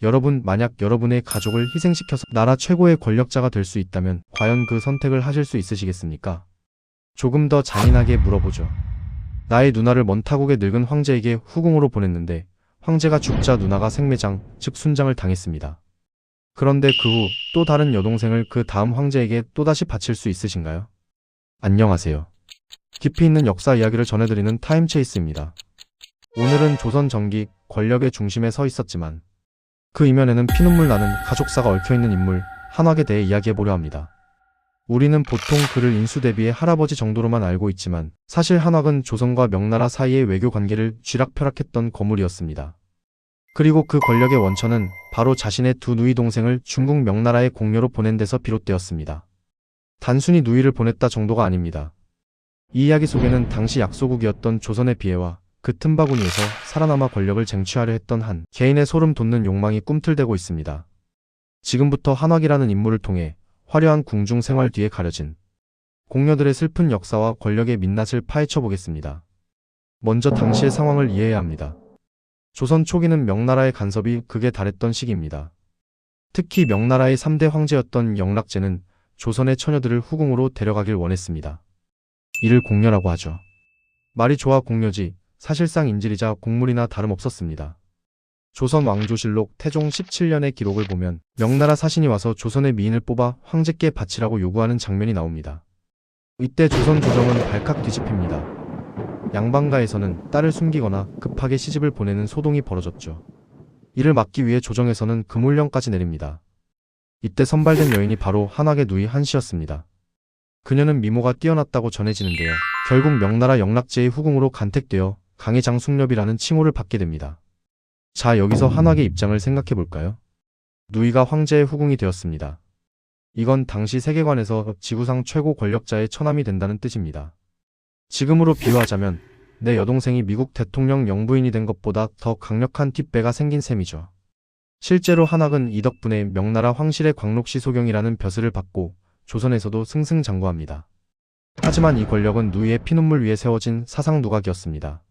여러분, 만약 여러분의 가족을 희생시켜서 나라 최고의 권력자가 될 수 있다면 과연 그 선택을 하실 수 있으시겠습니까? 조금 더 잔인하게 물어보죠. 나의 누나를 먼 타국의 늙은 황제에게 후궁으로 보냈는데 황제가 죽자 누나가 생매장, 즉 순장을 당했습니다. 그런데 그 후 또 다른 여동생을 그 다음 황제에게 또다시 바칠 수 있으신가요? 안녕하세요. 깊이 있는 역사 이야기를 전해드리는 타임체이스입니다. 오늘은 조선 전기 권력의 중심에 서 있었지만 그 이면에는 피눈물 나는 가족사가 얽혀있는 인물 한학에 대해 이야기해보려 합니다. 우리는 보통 그를 인수대비의 할아버지 정도로만 알고 있지만 사실 한학은 조선과 명나라 사이의 외교 관계를 쥐락펴락했던 거물이었습니다. 그리고 그 권력의 원천은 바로 자신의 두 누이 동생을 중국 명나라의 공료로 보낸 데서 비롯되었습니다. 단순히 누이를 보냈다 정도가 아닙니다. 이 이야기 속에는 당시 약소국이었던 조선의 비애와 그 틈바구니에서 살아남아 권력을 쟁취하려 했던 한 개인의 소름 돋는 욕망이 꿈틀대고 있습니다. 지금부터 한학이라는 인물을 통해 화려한 궁중 생활 뒤에 가려진 공녀들의 슬픈 역사와 권력의 민낯을 파헤쳐 보겠습니다. 먼저 당시의 상황을 이해해야 합니다. 조선 초기는 명나라의 간섭이 극에 달했던 시기입니다. 특히 명나라의 3대 황제였던 영락제는 조선의 처녀들을 후궁으로 데려가길 원했습니다. 이를 공녀라고 하죠. 말이 좋아 공녀지 사실상 인질이자 곡물이나 다름없었습니다. 조선 왕조실록 태종 17년의 기록을 보면 명나라 사신이 와서 조선의 미인을 뽑아 황제께 바치라고 요구하는 장면이 나옵니다. 이때 조선 조정은 발칵 뒤집힙니다. 양반가에서는 딸을 숨기거나 급하게 시집을 보내는 소동이 벌어졌죠. 이를 막기 위해 조정에서는 금홀령까지 내립니다. 이때 선발된 여인이 바로 한학의 누이 한씨였습니다. 그녀는 미모가 뛰어났다고 전해지는데요. 결국 명나라 영락제의 후궁으로 간택되어 강해장숙녀비라는 칭호를 받게 됩니다. 자, 여기서 한학의 입장을 생각해 볼까요? 누이가 황제의 후궁이 되었습니다. 이건 당시 세계관에서 지구상 최고 권력자의 처남이 된다는 뜻입니다. 지금으로 비유하자면 내 여동생이 미국 대통령 영부인이 된 것보다 더 강력한 뒷배가 생긴 셈이죠. 실제로 한학은 이 덕분에 명나라 황실의 광록시 소경이라는 벼슬을 받고 조선에서도 승승장구합니다. 하지만 이 권력은 누이의 피눈물 위에 세워진 사상 누각이었습니다.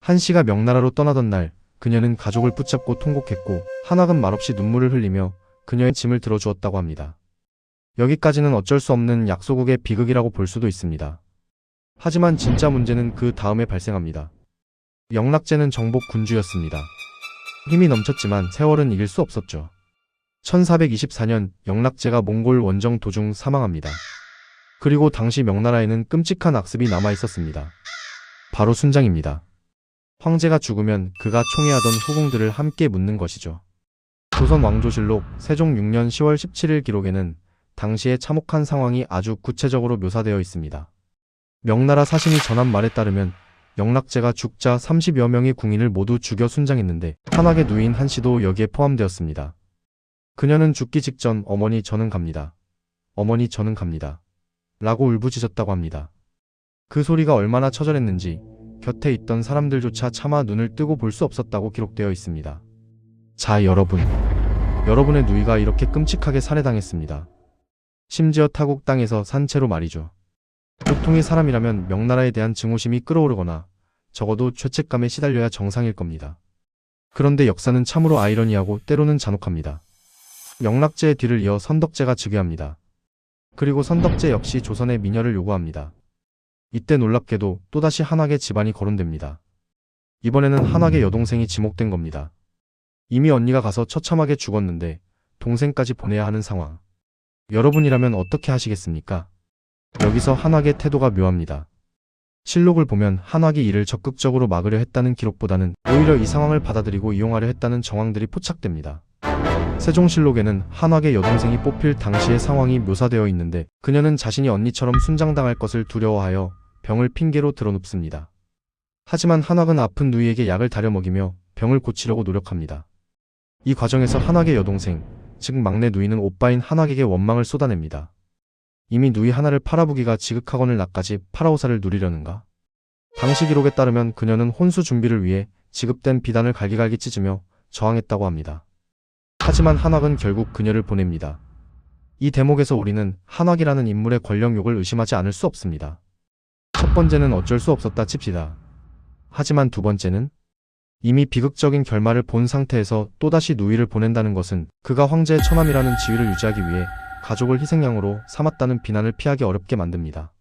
한씨가 명나라로 떠나던 날 그녀는 가족을 붙잡고 통곡했고 한학은 말없이 눈물을 흘리며 그녀의 짐을 들어주었다고 합니다. 여기까지는 어쩔 수 없는 약소국의 비극이라고 볼 수도 있습니다. 하지만 진짜 문제는 그 다음에 발생합니다. 영락제는 정복 군주였습니다. 힘이 넘쳤지만 세월은 이길 수 없었죠. 1424년 영락제가 몽골 원정 도중 사망합니다. 그리고 당시 명나라에는 끔찍한 악습이 남아있었습니다. 바로 순장입니다. 황제가 죽으면 그가 총애하던 후궁들을 함께 묻는 것이죠. 조선 왕조실록 세종 6년 10월 17일 기록에는 당시의 참혹한 상황이 아주 구체적으로 묘사되어 있습니다. 명나라 사신이 전한 말에 따르면 영락제가 죽자 30여 명의 궁인을 모두 죽여 순장했는데 한학의 누이인 한씨도 여기에 포함되었습니다. 그녀는 죽기 직전 어머니 저는 갑니다. 어머니 저는 갑니다. 라고 울부짖었다고 합니다. 그 소리가 얼마나 처절했는지 곁에 있던 사람들조차 차마 눈을 뜨고 볼 수 없었다고 기록되어 있습니다. 자, 여러분의 누이가 이렇게 끔찍하게 살해당했습니다. 심지어 타국 땅에서 산채로 말이죠. 보통의 사람이라면 명나라에 대한 증오심이 끓어오르거나 적어도 죄책감에 시달려야 정상일 겁니다. 그런데 역사는 참으로 아이러니하고 때로는 잔혹합니다. 영락제의 뒤를 이어 선덕제가 즉위합니다. 그리고 선덕제 역시 조선의 미녀를 요구합니다. 이때 놀랍게도 또다시 한학의 집안이 거론됩니다. 이번에는 한학의 여동생이 지목된 겁니다. 이미 언니가 가서 처참하게 죽었는데 동생까지 보내야 하는 상황. 여러분이라면 어떻게 하시겠습니까? 여기서 한학의 태도가 묘합니다. 실록을 보면 한학이 이를 적극적으로 막으려 했다는 기록보다는 오히려 이 상황을 받아들이고 이용하려 했다는 정황들이 포착됩니다. 세종실록에는 한학의 여동생이 뽑힐 당시의 상황이 묘사되어 있는데 그녀는 자신이 언니처럼 순장당할 것을 두려워하여 병을 핑계로 드러눕습니다. 하지만 한학은 아픈 누이에게 약을 다려 먹이며 병을 고치려고 노력합니다. 이 과정에서 한학의 여동생, 즉 막내 누이는 오빠인 한학에게 원망을 쏟아냅니다. 이미 누이 하나를 팔아보기가 지극하거늘 나까지 팔아오사를 누리려는가? 당시 기록에 따르면 그녀는 혼수 준비를 위해 지급된 비단을 갈기갈기 찢으며 저항했다고 합니다. 하지만 한학은 결국 그녀를 보냅니다. 이 대목에서 우리는 한학이라는 인물의 권력욕을 의심하지 않을 수 없습니다. 첫 번째는 어쩔 수 없었다 칩시다. 하지만 두 번째는? 이미 비극적인 결말을 본 상태에서 또다시 누이를 보낸다는 것은 그가 황제의 처남이라는 지위를 유지하기 위해 가족을 희생양으로 삼았다는 비난을 피하기 어렵게 만듭니다.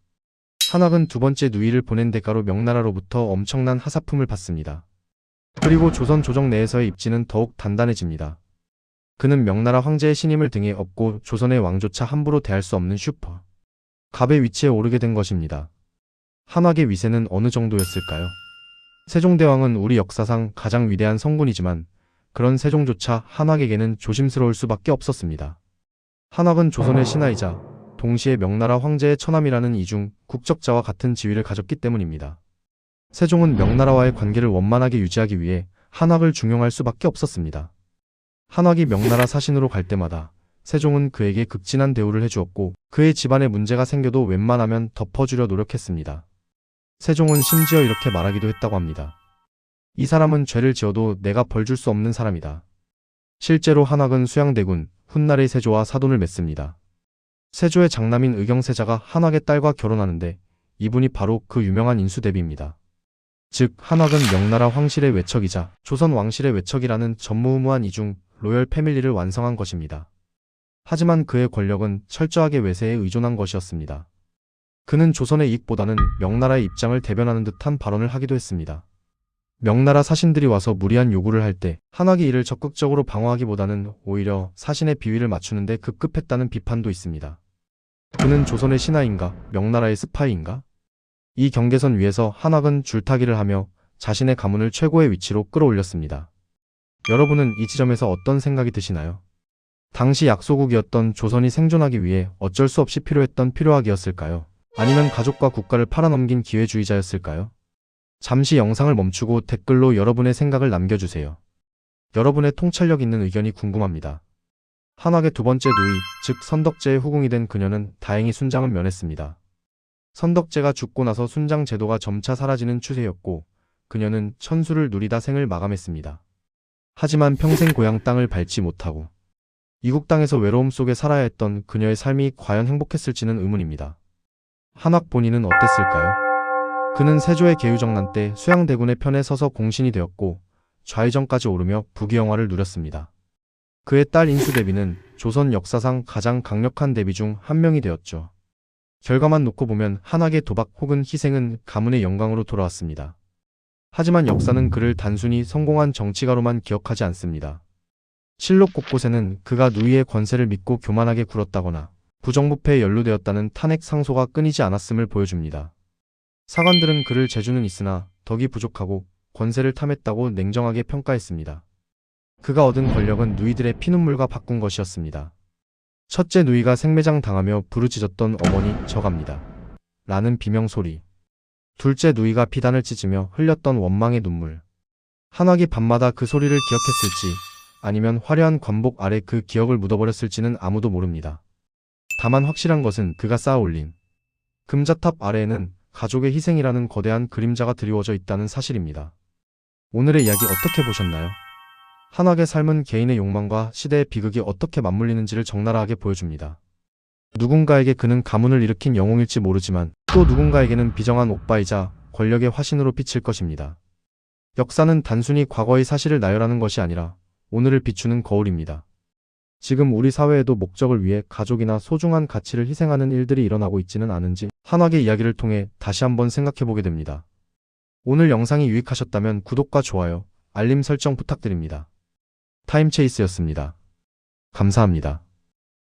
한학은 두 번째 누이를 보낸 대가로 명나라로부터 엄청난 하사품을 받습니다. 그리고 조선 조정 내에서의 입지는 더욱 단단해집니다. 그는 명나라 황제의 신임을 등에 업고 조선의 왕조차 함부로 대할 수 없는 슈퍼 갑의 위치에 오르게 된 것입니다. 한학의 위세는 어느 정도였을까요? 세종대왕은 우리 역사상 가장 위대한 성군이지만 그런 세종조차 한학에게는 조심스러울 수밖에 없었습니다. 한학은 조선의 신하이자 동시에 명나라 황제의 처남이라는 이중 국적자와 같은 지위를 가졌기 때문입니다. 세종은 명나라와의 관계를 원만하게 유지하기 위해 한학을 중용할 수밖에 없었습니다. 한학이 명나라 사신으로 갈 때마다 세종은 그에게 극진한 대우를 해주었고 그의 집안에 문제가 생겨도 웬만하면 덮어주려 노력했습니다. 세종은 심지어 이렇게 말하기도 했다고 합니다. 이 사람은 죄를 지어도 내가 벌 줄 수 없는 사람이다. 실제로 한학은 수양대군 훗날의 세조와 사돈을 맺습니다. 세조의 장남인 의경세자가 한학의 딸과 결혼하는데 이분이 바로 그 유명한 인수대비입니다. 즉 한학은 명나라 황실의 외척이자 조선 왕실의 외척이라는 전무후무한 이중 로열 패밀리를 완성한 것입니다. 하지만 그의 권력은 철저하게 외세에 의존한 것이었습니다. 그는 조선의 이익보다는 명나라의 입장을 대변하는 듯한 발언을 하기도 했습니다. 명나라 사신들이 와서 무리한 요구를 할 때 한학이 이를 적극적으로 방어하기보다는 오히려 사신의 비위를 맞추는 데 급급했다는 비판도 있습니다. 그는 조선의 신하인가? 명나라의 스파이인가? 이 경계선 위에서 한학은 줄타기를 하며 자신의 가문을 최고의 위치로 끌어올렸습니다. 여러분은 이 지점에서 어떤 생각이 드시나요? 당시 약소국이었던 조선이 생존하기 위해 어쩔 수 없이 필요했던 필요악이었을까요? 아니면 가족과 국가를 팔아넘긴 기회주의자였을까요? 잠시 영상을 멈추고 댓글로 여러분의 생각을 남겨주세요. 여러분의 통찰력 있는 의견이 궁금합니다. 한학의 두 번째 누이, 즉 선덕제의 후궁이 된 그녀는 다행히 순장은 면했습니다. 선덕제가 죽고 나서 순장 제도가 점차 사라지는 추세였고 그녀는 천수를 누리다 생을 마감했습니다. 하지만 평생 고향 땅을 밟지 못하고 이국 땅에서 외로움 속에 살아야 했던 그녀의 삶이 과연 행복했을지는 의문입니다. 한학 본인은 어땠을까요? 그는 세조의 계유정난 때 수양대군의 편에 서서 공신이 되었고 좌의정까지 오르며 부귀영화를 누렸습니다. 그의 딸 인수대비는 조선 역사상 가장 강력한 대비 중 한 명이 되었죠. 결과만 놓고 보면 한학의 도박 혹은 희생은 가문의 영광으로 돌아왔습니다. 하지만 역사는 그를 단순히 성공한 정치가로만 기억하지 않습니다. 실록 곳곳에는 그가 누이의 권세를 믿고 교만하게 굴었다거나 부정부패에 연루되었다는 탄핵 상소가 끊이지 않았음을 보여줍니다. 사관들은 그를 재주는 있으나 덕이 부족하고 권세를 탐했다고 냉정하게 평가했습니다. 그가 얻은 권력은 누이들의 피눈물과 바꾼 것이었습니다. 첫째 누이가 생매장 당하며 부르짖었던 어머니 저갑니다. 라는 비명소리. 둘째 누이가 비단을 찢으며 흘렸던 원망의 눈물. 한학이 밤마다 그 소리를 기억했을지 아니면 화려한 관복 아래 그 기억을 묻어버렸을지는 아무도 모릅니다. 다만 확실한 것은 그가 쌓아올린 금자탑 아래에는 가족의 희생이라는 거대한 그림자가 드리워져 있다는 사실입니다. 오늘의 이야기 어떻게 보셨나요? 한학의 삶은 개인의 욕망과 시대의 비극이 어떻게 맞물리는지를 적나라하게 보여줍니다. 누군가에게 그는 가문을 일으킨 영웅일지 모르지만 또 누군가에게는 비정한 오빠이자 권력의 화신으로 비칠 것입니다. 역사는 단순히 과거의 사실을 나열하는 것이 아니라 오늘을 비추는 거울입니다. 지금 우리 사회에도 목적을 위해 가족이나 소중한 가치를 희생하는 일들이 일어나고 있지는 않은지 한학의 이야기를 통해 다시 한번 생각해보게 됩니다. 오늘 영상이 유익하셨다면 구독과 좋아요, 알림 설정 부탁드립니다. 타임체이스였습니다. 감사합니다.